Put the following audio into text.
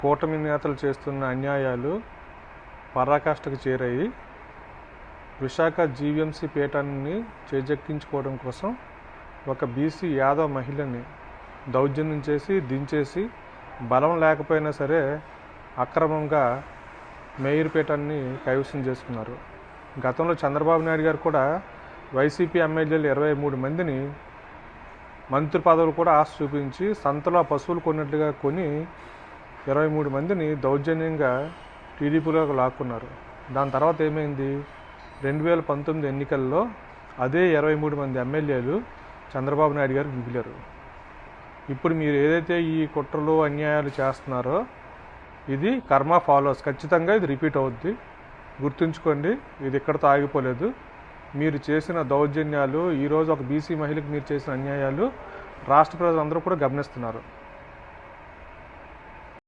కూటమి నేతలు చేస్తున్న అన్యాయాలు పరాకాష్ఠకు చేరాయి. విశాఖ జీవీఎంసీ పీఠాన్ని చేజెక్కించుకోవడం కోసం ఒక బీసీ యాదవ మహిళని దౌర్జన్యం చేసి దించేసి బలం లేకపోయినా సరే అక్రమంగా మేయర్ పీఠాన్ని కైవసం చేసుకున్నారు. గతంలో చంద్రబాబు నాయుడు గారు కూడా వైసీపీ ఎమ్మెల్యేలు 23 మందిని మంత్రి పదవులు కూడా ఆశ చూపించి సంతలో పశువులు కొన్నట్లుగా కొని 23 మందిని దౌర్జన్యంగా టీడీపీలోకి లాక్కున్నారు. దాని తర్వాత ఏమైంది? 2019 ఎన్నికల్లో అదే 23 మంది ఎమ్మెల్యేలు చంద్రబాబు నాయుడు గారికి మిగిలారు. ఇప్పుడు మీరు ఏదైతే ఈ కుట్రలు అన్యాయాలు చేస్తున్నారో ఇది కర్మ ఫాలోస్, ఖచ్చితంగా ఇది రిపీట్ అవుద్ది. గుర్తుంచుకోండి, ఇది ఇక్కడతో ఆగిపోలేదు. మీరు చేసిన దౌర్జన్యాలు, ఈరోజు ఒక బీసీ మహిళకు మీరు చేసిన అన్యాయాలు రాష్ట్ర ప్రజలందరూ కూడా గమనిస్తున్నారు.